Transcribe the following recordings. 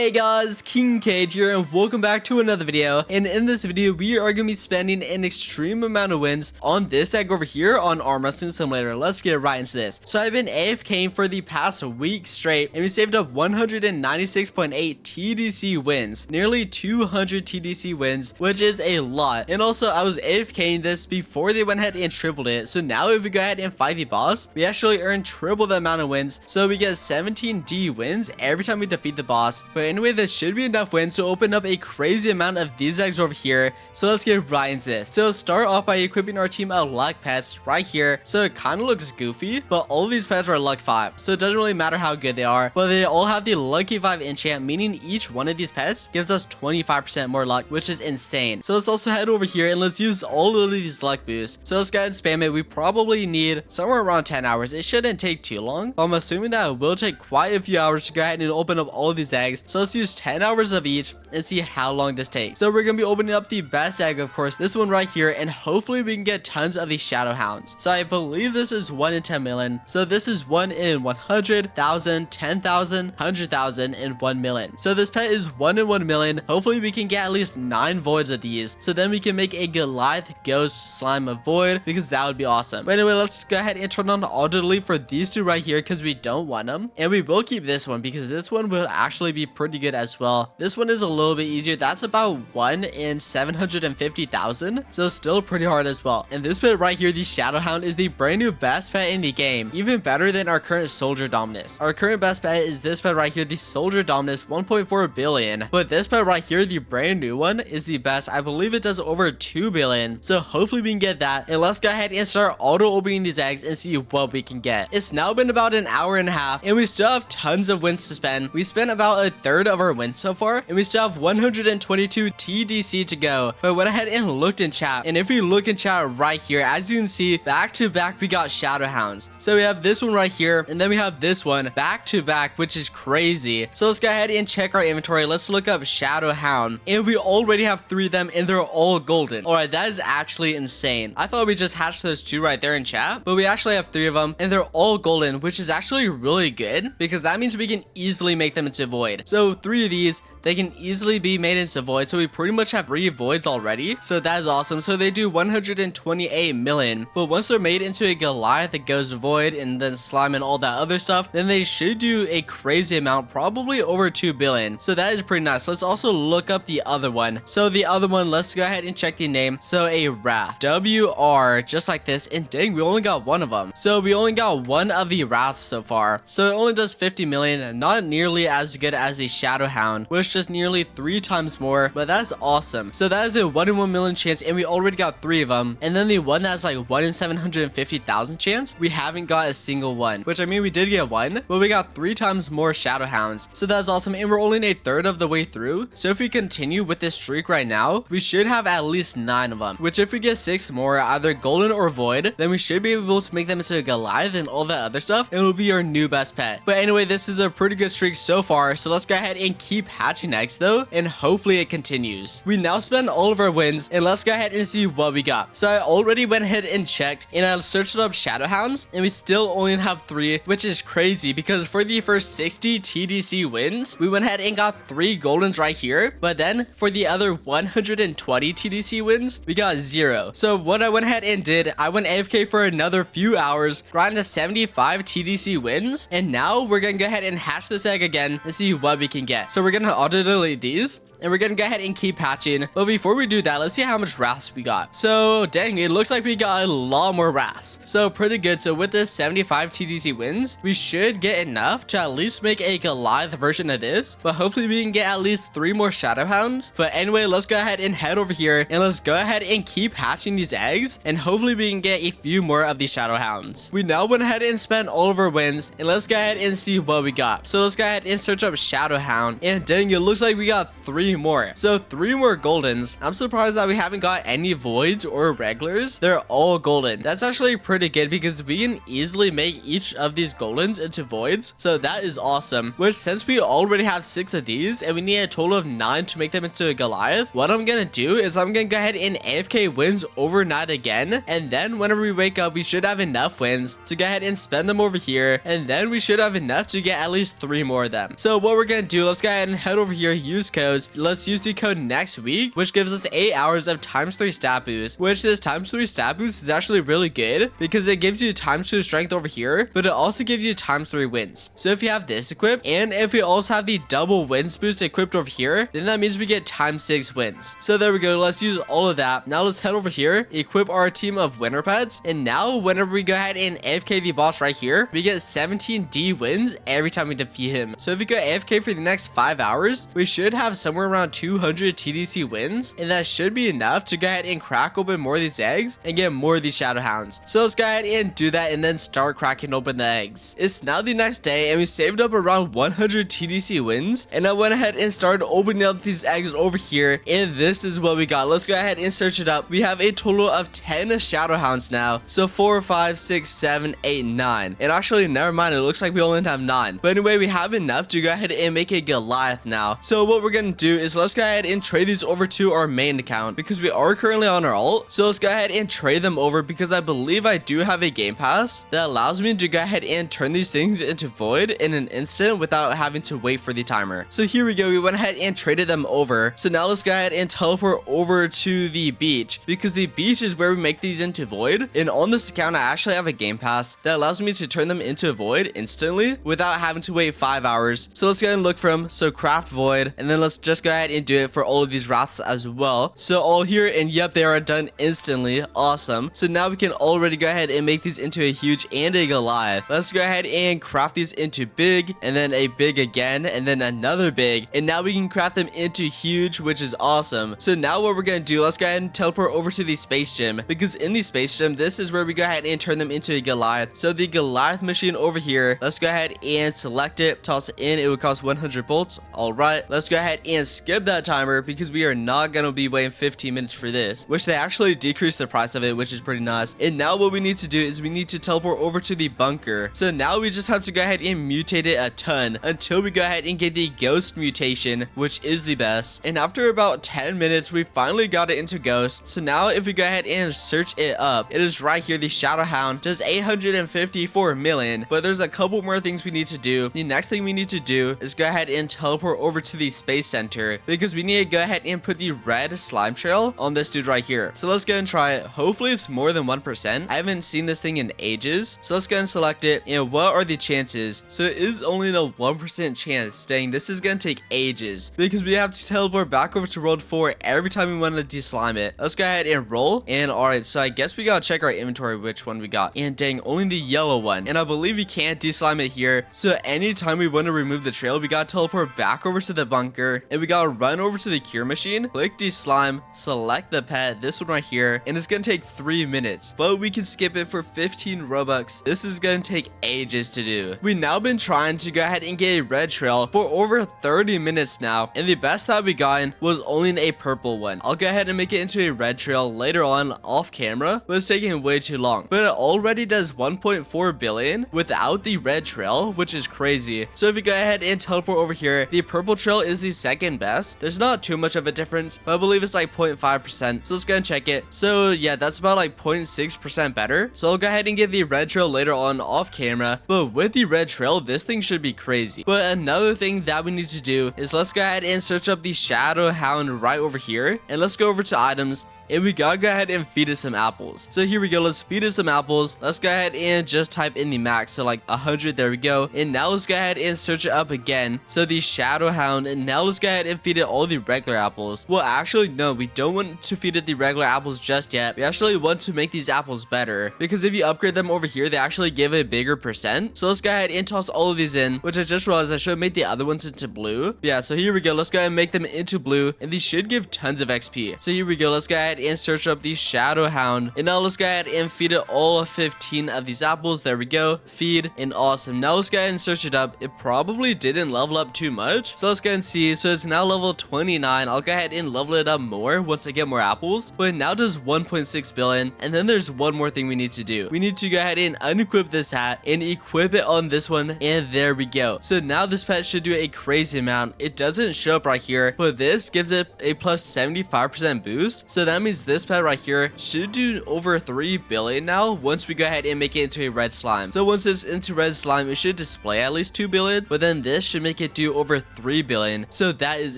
Hey guys, Kingkade here and welcome back to another video. And in this video, we are going to be spending an extreme amount of wins on this egg over here on Arm Wrestling Simulator. Let's get right into this. So I've been AFKing for the past week straight and we saved up 196.8 TDC wins, nearly 200 TDC wins, which is a lot. And also I was AFKing this before they went ahead and tripled it. So now if we go ahead and fight the boss, we actually earn triple the amount of wins. So we get 17 D wins every time we defeat the boss. But anyway, this should be enough wins to open up a crazy amount of these eggs over here. So let's get right into this. So start off by equipping our team of luck pets right here. So it kind of looks goofy, but all of these pets are luck 5. So it doesn't really matter how good they are, but they all have the lucky 5 enchant, meaning each one of these pets gives us 25% more luck, which is insane. So let's also head over here and let's use all of these luck boosts. So let's go ahead and spam it. We probably need somewhere around 10 hours. It shouldn't take too long, but I'm assuming that it will take quite a few hours to go ahead and open up all of these eggs. So let's use 10 hours of each and see how long this takes. So we're gonna be opening up the best egg, of course, this one right here, and hopefully we can get tons of these shadow hounds. So I believe this is 1 in 10 million. So this is 1 in 100,000, 10,000, 100,000, and 1 million. So this pet is 1 in 1 million. Hopefully we can get at least 9 voids of these. So then we can make a Goliath, Ghost, Slime, a void, because that would be awesome. But anyway, let's go ahead and turn on the auto delete for these two right here because we don't want them. And we will keep this one because this one will actually be pretty good as well. This one is a little bit easier. That's about 1 in 750,000. So still pretty hard as well. And this pet right here, the Shadow Hound, is the brand new best pet in the game. Even better than our current Soldier Dominus. Our current best pet is this pet right here, the Soldier Dominus, 1.4 billion. But this pet right here, the brand new one, is the best. I believe it does over 2 billion. So hopefully we can get that. And let's go ahead and start auto opening these eggs and see what we can get. It's now been about an hour and a half and we still have tons of wins to spend. We spent about a third of our wins so far and we still have 122 TDC to go. But I went ahead and looked in chat, and if we look in chat right here, as you can see, back to back we got Shadow Hounds. So we have this one right here and then we have this one back to back, which is crazy. So let's go ahead and check our inventory. Let's look up Shadow Hound and we already have 3 of them and they're all golden. Alright, that is actually insane. I thought we just hatched those 2 right there in chat, but we actually have 3 of them and they're all golden, which is actually really good because that means we can easily make them into void. So 3 of these, they can easily be made into void. So we pretty much have 3 voids already. So that is awesome. So they do 128 million. But once they're made into a Goliath that goes void and then slime and all that other stuff, then they should do a crazy amount, probably over 2 billion. So that is pretty nice. Let's also look up the other one. So the other one, let's go ahead and check the name. So a Wrath, WR, just like this. And dang, we only got 1 of them. So we only got 1 of the Wraths so far. So it only does 50 million and not nearly as good as the Shadow Hound, which just nearly 3 times more, but that's awesome. So that is a 1 in 1 million chance and we already got 3 of them. And then the one that's like 1 in 750,000 chance, we haven't got a single one, which I mean we did get 1, but we got 3 times more Shadow Hounds. So that's awesome and we're only a third of the way through. So if we continue with this streak right now, we should have at least 9 of them, which if we get 6 more, either golden or void, then we should be able to make them into a Goliath and all that other stuff. It will be our new best pet. But anyway, this is a pretty good streak so far. So let's go ahead and keep hatching eggs though, and hopefully it continues. We now spend all of our wins and let's go ahead and see what we got. So I already went ahead and checked and I searched up Shadow Hounds and we still only have 3, which is crazy because for the first 60 TDC wins, we went ahead and got 3 goldens right here. But then for the other 120 TDC wins, we got 0. So what I went ahead and did, I went AFK for another few hours, grinded 75 TDC wins, and now we're gonna go ahead and hatch this egg again and see what we can get. So we're gonna auto delete these and we're gonna go ahead and keep hatching. But before we do that, let's see how much wraths we got. So dang, it looks like we got a lot more wraths. So pretty good. So with this 75 TDC wins, we should get enough to at least make a Goliath version of this. But hopefully we can get at least 3 more Shadow Hounds. But anyway, let's go ahead and head over here and let's go ahead and keep hatching these eggs. And hopefully we can get a few more of these Shadow Hounds. We now went ahead and spent all of our wins and let's go ahead and see what we got. So let's go ahead and search up Shadow Hound. And dang, it looks like we got 3 3 more. So 3 more goldens. I'm surprised that we haven't got any voids or regulars. They're all golden. That's actually pretty good because we can easily make each of these goldens into voids. So that is awesome. Which since we already have 6 of these and we need a total of 9 to make them into a Goliath, what I'm gonna do is I'm gonna go ahead and AFK wins overnight again. And then whenever we wake up, we should have enough wins to go ahead and spend them over here. And then we should have enough to get at least 3 more of them. So what we're gonna do, let's go ahead and head over here, use codes. Let's use the code next week, which gives us 8 hours of ×3 stat boost, which this ×3 stat boost is actually really good because it gives you ×2 strength over here, but it also gives you ×3 wins. So if you have this equipped, and if we also have the double wins boost equipped over here, then that means we get ×6 wins. So there we go. Let's use all of that. Now let's head over here, equip our team of winter pets, and now whenever we go ahead and AFK the boss right here, we get 17D wins every time we defeat him. So if we go AFK for the next 5 hours, we should have somewhere around 200 TDC wins, and that should be enough to go ahead and crack open more of these eggs and get more of these shadow hounds. So let's go ahead and do that and then start cracking open the eggs. It's now the next day and we saved up around 100 TDC wins, and I went ahead and started opening up these eggs over here, and this is what we got. Let's go ahead and search it up. We have a total of 10 shadow hounds now. So 4, 5, 6, 7, 8, 9. And actually, never mind, it looks like we only have 9. But anyway, we have enough to go ahead and make a Goliath now. So what we're gonna do is let's go ahead and trade these over to our main account because we are currently on our alt. So let's go ahead and trade them over because I believe I do have a game pass that allows me to go ahead and turn these things into void in an instant without having to wait for the timer. So here we go. We went ahead and traded them over. So now let's go ahead and teleport over to the beach because the beach is where we make these into void. And on this account, I actually have a game pass that allows me to turn them into void instantly without having to wait 5 hours. So let's go ahead and look for them. So craft void, and then let's just go ahead and do it for all of these wraths as well. So all here, and yep, they are done instantly. Awesome. So now we can already go ahead and make these into a huge and a Goliath. Let's go ahead and craft these into big, and then a big again, and then another big, and now we can craft them into huge, which is awesome. So now what we're gonna do, let's go ahead and teleport over to the space gym because in the space gym, this is where we go ahead and turn them into a Goliath. So the Goliath machine over here, let's go ahead and select it, toss it in. It would cost 100 bolts. All right, let's go ahead and skip that timer because we are not gonna be waiting 15 minutes for this, which they actually decreased the price of it, which is pretty nice. And now what we need to do is we need to teleport over to the bunker. So now we just have to go ahead and mutate it a ton until we go ahead and get the ghost mutation, which is the best. And after about 10 minutes, we finally got it into ghost. So now if we go ahead and search it up, it is right here. The shadow hound does 854 million, but there's a couple more things we need to do. The next thing we need to do is go ahead and teleport over to the space center because we need to go ahead and put the red slime trail on this dude right here. So let's go and try it. Hopefully it's more than 1%. I haven't seen this thing in ages. So let's go and select it. And what are the chances? So it is only a 1% chance. Dang, this is gonna take ages because we have to teleport back over to world 4 every time we want to deslime it. Let's go ahead and roll. And all right, so I guess we gotta check our inventory which one we got. And dang, only the yellow one. And I believe we can't deslime it here. So anytime we want to remove the trail, we gotta teleport back over to the bunker and we gotta run over to the cure machine, click deslime, select the pet, this one right here, and it's gonna take 3 minutes, but we can skip it for 15 Robux. This is gonna take ages to do. We've now been trying to go ahead and get a red trail for over 30 minutes now, and the best that we gotten was only a purple one. I'll go ahead and make it into a red trail later on off camera, but it's taking way too long. But it already does 1.4 billion without the red trail, which is crazy. So if you go ahead and teleport over here, the purple trail is the second best. There's not too much of a difference, but I believe it's like 0.5%. So let's go and check it. So yeah, that's about like 0.6% better. So I'll go ahead and get the red trail later on off camera, but with the red trail, this thing should be crazy. But another thing that we need to do is let's go ahead and search up the shadow hound right over here, and let's go over to items. And we gotta go ahead and feed it some apples. So here we go, let's feed it some apples. Let's go ahead and just type in the max, so like 100, there we go. And now let's go ahead and search it up again. So the shadow hound, and now let's go ahead and feed it all the regular apples. Well, actually, no, we don't want to feed it the regular apples just yet. We actually want to make these apples better, because if you upgrade them over here, they actually give a bigger percent. So let's go ahead and toss all of these in, which I just realized I should have made the other ones into blue. Yeah, so here we go, let's go ahead and make them into blue, and these should give tons of XP. So here we go, let's go ahead ahead and search up the Shadow Hound. And now let's go ahead and feed it all of 15 of these apples. There we go. Feed. And awesome. Now let's go ahead and search it up. It probably didn't level up too much. So let's go and see. So it's now level 29. I'll go ahead and level it up more once I get more apples. But it now does 1.6 billion. And then there's one more thing we need to do. We need to go ahead and unequip this hat and equip it on this one. And there we go. So now this pet should do a crazy amount. It doesn't show up right here, but this gives it a plus 75% boost. So that means this pet right here should do over 3 billion now once we go ahead and make it into a red slime. So once it's into red slime, it should display at least 2 billion, but then this should make it do over 3 billion. So that is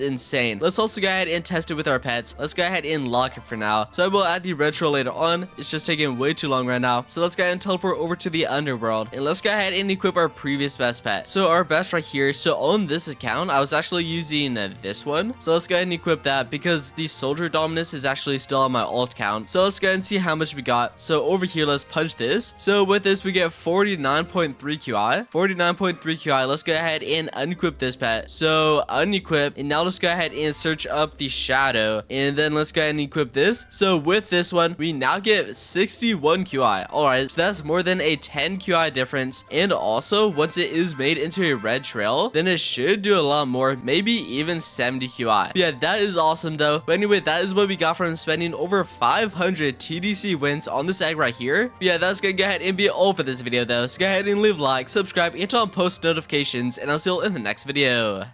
insane. Let's also go ahead and test it with our pets. Let's go ahead and lock it for now. So I will add the retro later on. It's just taking way too long right now. So let's go ahead and teleport over to the underworld, and let's go ahead and equip our previous best pet. So our best right here. So on this account, I was actually using this one. So let's go ahead and equip that because the soldier dominance is actually still on my alt count. So let's go ahead and see how much we got. So over here, let's punch this. So with this, we get 49.3 QI. 49.3 QI. Let's go ahead and unequip this pet. So unequip, and now let's go ahead and search up the shadow, and then let's go ahead and equip this. So with this one, we now get 61 QI. Alright, so that's more than a 10 QI difference. And also, once it is made into a red trail, then it should do a lot more, maybe even 70 QI. But yeah, that is awesome though. But anyway, that is what we got from spending over 500 TDC wins on this egg right here. But yeah, that's gonna go ahead and be all for this video though. So go ahead and leave a like, subscribe, and turn on post notifications, and I'll see you in the next video.